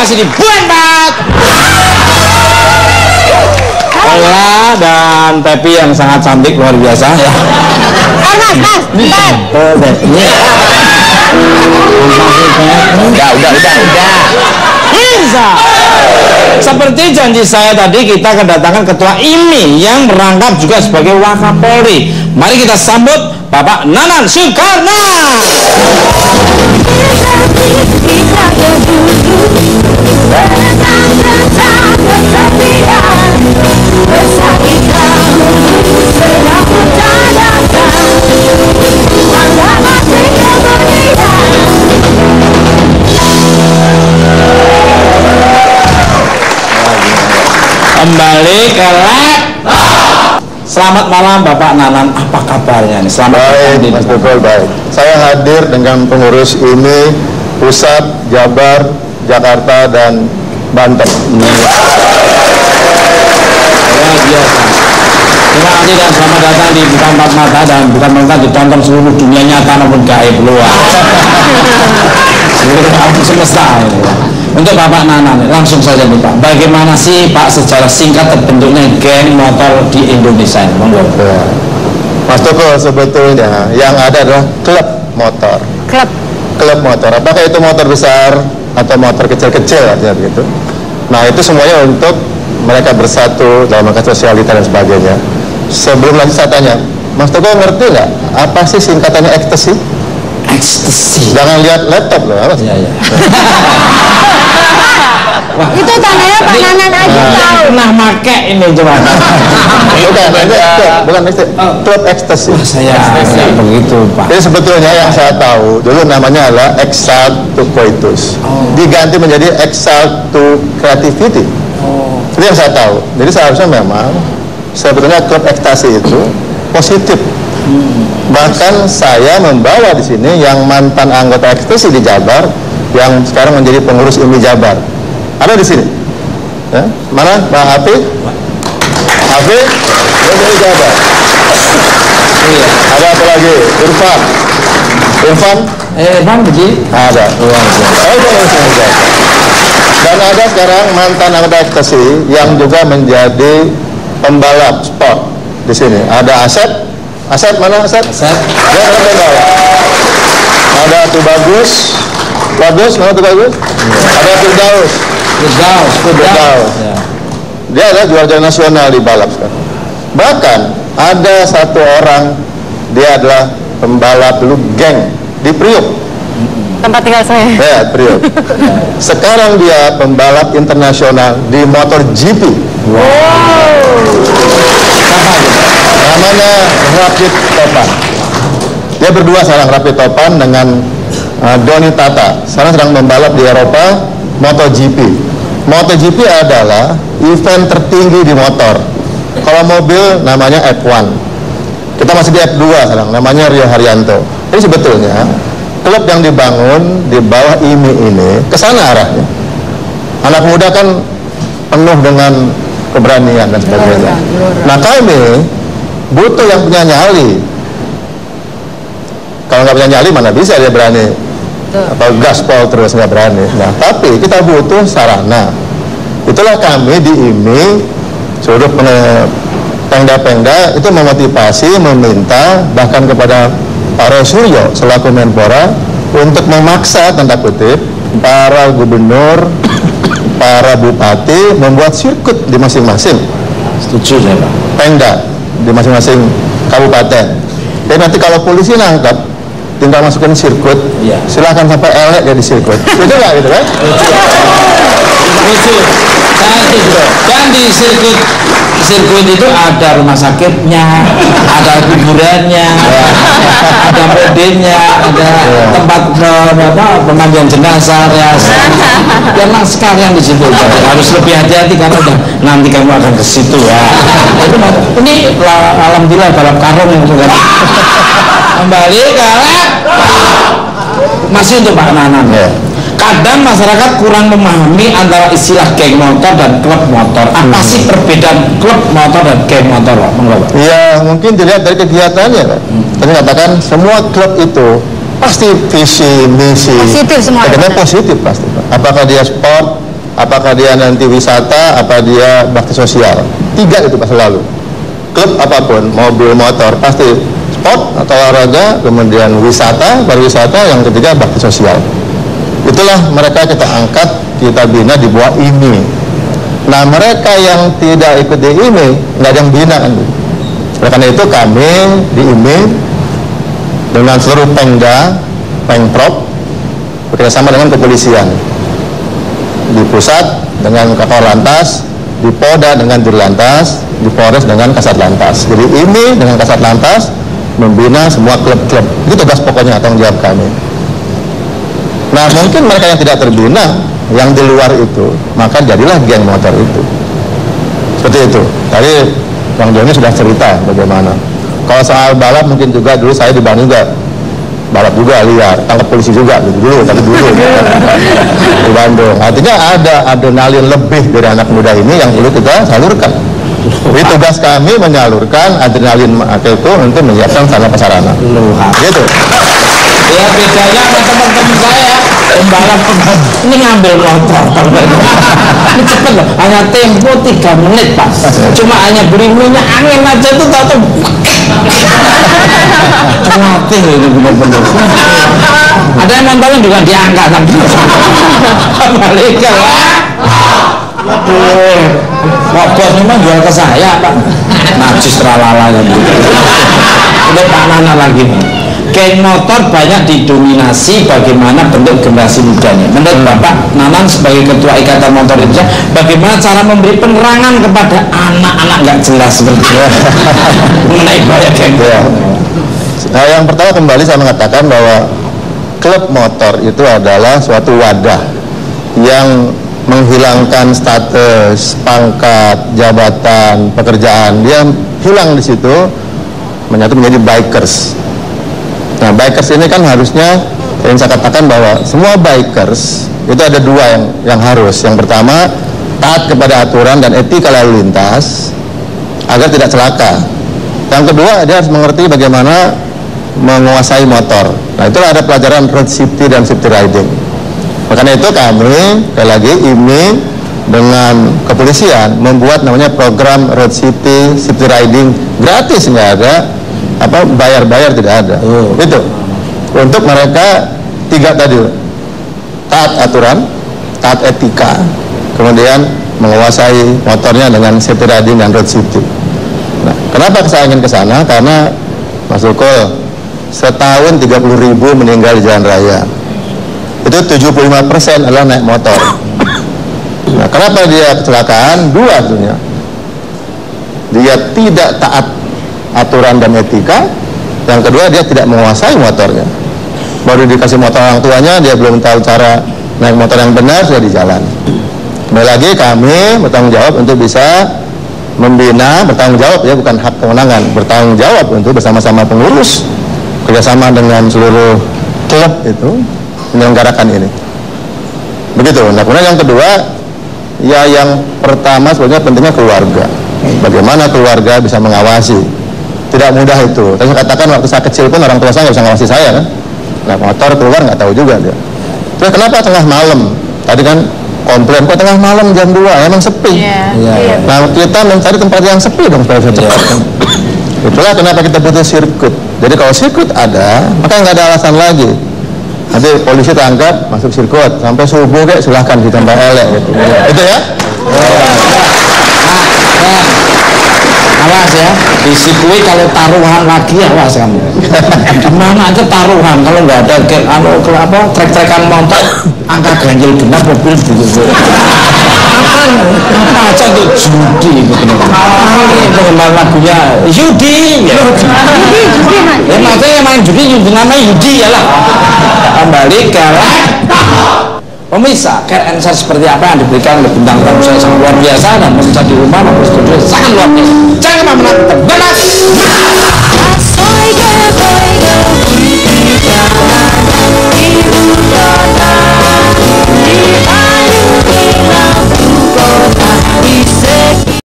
masih dibuat Pak. Ella dan Pepi yang sangat cantik luar biasa ya. Mas. Udah. Bisa. Seperti janji saya tadi, kita kedatangan Ketua IMI yang merangkap juga sebagai Wakapolri. Mari kita sambut Bapak Nanan Soekarno. Kembali ke laptop. Selamat malam Bapak Nanan, apa kabarnya nih? Selamat baik, Mas Tukul, baik. Saya hadir dengan pengurus IMI Pusat, Jabar, Jakarta, dan Banten. Luar biasa. Terima kasih dan selamat datang di Bukan Empat Mata, dan Bukan Empat Mata ditonton seluruh dunia nyata maupun gaib luar. Seluruh alam semesta ini. Untuk Bapak Nanan, langsung saja nih Pak, bagaimana sih Pak secara singkat terbentuknya geng motor di Indonesia ini? Mas Tukul, sebetulnya yang ada adalah klub motor. Klub motor, apakah itu motor besar atau motor kecil-kecil artinya begitu. Nah itu semuanya untuk mereka bersatu dalam rangka sosialita dan sebagainya. Sebelum lagi saya tanya, Mas Tukul ngerti nggak apa sih singkatannya ekstasi? Ekstasi. Jangan lihat laptop loh, apa sih? Iya. Wah, itu tandanya Pak Nanan aja tahu. Pernah make ini coba. Bukan klub ekstasi. Saya begitu Pak. Jadi sebetulnya yang saya tahu dulu namanya adalah Exalt to Coitus. Diganti menjadi Exalt to Creativity. Itu yang saya tahu. Jadi seharusnya memang sebetulnya klub ekstasi itu positif. Bahkan saya membawa di sini yang mantan anggota ekstasi di Jabar, yang sekarang menjadi pengurus IMI Jabar. Ada di sini. Ya? Mana Pak Hafid? Hafid? Dia dari Jabar. Ada apa lagi? Irfan? Irfan begini? Ada. Dan ada sekarang mantan anggota ekstasi yang juga menjadi pembalap sport di sini. Ada Asep mana Asep? Dia adalah pembalap. Ada Tuh Bagus, mana Tuh Bagus? Ada Firdaus. Ya. Dia adalah juara nasional di balap sekarang. Bahkan ada satu orang, dia adalah pembalap dulu geng di Priok. Tempat tinggal saya. Ya, Priok. Sekarang dia pembalap internasional di MotoGP. Wow. Namanya Rapid Topan. Dia berdua sekarang Rapid Topan dengan Doni Tata. Sekarang sedang membalap di Eropa MotoGP. MotoGP adalah event tertinggi di motor. Kalau mobil namanya F1. Kita masih di F2 sekarang, namanya Rio Haryanto. Jadi sebetulnya klub yang dibangun di bawah IMI ini kesana arahnya. Anak muda kan penuh dengan keberanian dan sebagainya. Nah kami butuh yang punya nyali. Kalau nggak punya nyali mana bisa dia berani apa gaspol terus nggak berani. Nah tapi kita butuh sarana. Itulah kami di IMI seluruh pengda-pengda itu memotivasi, meminta bahkan kepada Pak Roy Suryo selaku Menpora untuk memaksa tanda kutip para gubernur, para bupati membuat sirkuit di masing-masing. Setuju saya Pak. Pengda di masing-masing kabupaten. Jadi nanti kalau polisi nangkap tinggal masukin sirkuit, ya. Silahkan sampai elek jadi sirkuit. Itu nggak gitu kan? Lucu. Dan di sirkuit itu ada rumah sakitnya, ada kuburannya, ada modelnya, ada tempat pemandian jenazah, ya. Memang sekalian di situ. Harus lebih hati-hati karena udah nanti kamu akan ke situ ya. Ini alhamdulillah balap karung yang sudah. Kembali ke masih untuk Pak Nanan ya. Kadang masyarakat kurang memahami antara istilah geng motor dan klub motor. Apa sih perbedaan klub motor dan geng motor, Pak? Ya mungkin dilihat dari kegiatannya kan. Tadi katakan semua klub itu pasti visi misi positif semua. Positif pasti. Apakah dia sport, apakah dia nanti wisata, apa dia bakti sosial. 3 itu pas selalu. Klub apapun, mobil, motor, pasti sport atau olahraga, kemudian wisata, pariwisata, yang ketiga bakti sosial. Itulah mereka kita angkat, kita bina di bawah IMI. Nah, mereka yang tidak ikut di IMI, nggak ada yang bina kan. Oleh karena itu kami di IMI dengan seluruh Pengda, Pengprov, bekerjasama dengan kepolisian. Di pusat dengan Kakor Lantas, di Polda dengan Dirlantas, di Polres dengan Kasat Lantas. Jadi ini dengan Kasat Lantas membina semua klub-klub. Itu tugas pokoknya, tanggung jawab kami. Nah, mungkin mereka yang tidak terbina, yang di luar itu, maka jadilah geng motor itu. Seperti itu. Tadi Bang Joni sudah cerita bagaimana. Kalau soal balap mungkin juga dulu saya di Bandung juga balap juga liar, tangkap polisi juga gitu dulu, tapi dulu di Bandung. Artinya ada adrenalin lebih dari anak muda ini yang perlu kita salurkan. Jadi tugas kami menyalurkan adrenalin itu untuk menyiapkan sarana prasarana. Gitu. Ya bedanya sama teman-teman saya pembalap ini ngambil motor. Ini cepet loh, hanya tempo 3 menit pas. Cuma hanya beri minyak angin aja tuh tahu terlatih ini benar-benar. Ada yang nontonnya juga diangkat balik lah. Aduh, kok memang jual ke saya Pak. Najis tralala gitu. Udah Pak Nana lagi. Geng motor banyak didominasi bagaimana bentuk generasi mudanya. Menurut Bapak Nanan sebagai Ketua Ikatan Motor Indonesia, bagaimana cara memberi penerangan kepada anak-anak nggak jelas seperti itu mengenai bahaya geng? Nah, yang pertama kembali saya mengatakan bahwa klub motor itu adalah suatu wadah yang menghilangkan status, pangkat, jabatan, pekerjaan. Dia hilang di situ, menyatu menjadi bikers. Nah, bikers ini kan harusnya, yang saya katakan bahwa semua bikers itu ada 2 yang harus. Yang pertama, taat kepada aturan dan etika lalu lintas agar tidak celaka. Yang kedua, dia harus mengerti bagaimana menguasai motor. Nah, itulah ada pelajaran road safety dan safety riding. Makanya itu kami, sekali lagi IMI dengan kepolisian membuat namanya program road safety riding gratis, nggak ada bayar-bayar, tidak ada. Itu untuk mereka 3 tadi, taat aturan, taat etika, kemudian menguasai motornya dengan safety riding dan road safety. Nah, kenapa saya ingin ke sana? Karena Mas Ukul, setahun 30.000 meninggal di jalan raya. Itu 75% adalah naik motor. Nah, kenapa dia kecelakaan? 2 sebenarnya. Dia tidak taat aturan dan etika. Yang kedua, dia tidak menguasai motornya. Baru dikasih motor orang tuanya, dia belum tahu cara naik motor yang benar, sudah di jalan. Kembali lagi kami bertanggung jawab untuk bisa membina, bertanggung jawab ya, bukan hak kewenangan, bertanggung jawab untuk bersama-sama pengurus, kerjasama dengan seluruh klub itu menyelenggarakan ini. Begitu. Nah, kemudian yang kedua, ya yang pertama sebenarnya pentingnya keluarga. Bagaimana keluarga bisa mengawasi? Tidak mudah itu. Tadi saya katakan waktu saya kecil pun orang tua saya nggak bisa ngawasi saya kan. Nah, motor keluar nggak tahu juga dia. Terus kenapa tengah malam? Tadi kan komplain, kok tengah malam jam 2 emang sepi. Nah, kita mencari tempat yang sepi dong supaya bisa cepat. Itulah kenapa kita butuh sirkuit. Jadi kalau sirkuit ada, maka nggak ada alasan lagi. Nanti polisi tangkap, masuk sirkuit sampai subuh kayak silahkan ditambah elek gitu. Itu ya. Awas ya, di sirkuit kalau taruhan lagi awas kamu. Dimana aja taruhan, kalau nggak ada trek-trekan motor, angka ganjil genap mobil gitu. Apa aja untuk judi gitu. Ini penggemar lagunya Yudi. Ya maksudnya main judi namanya Yudi ya lah. Kembali ke pemirsa, care and seperti apa yang diberikan oleh bintang tamu saya sangat luar biasa, dan pemirsa di rumah maupun studio sangat luar biasa.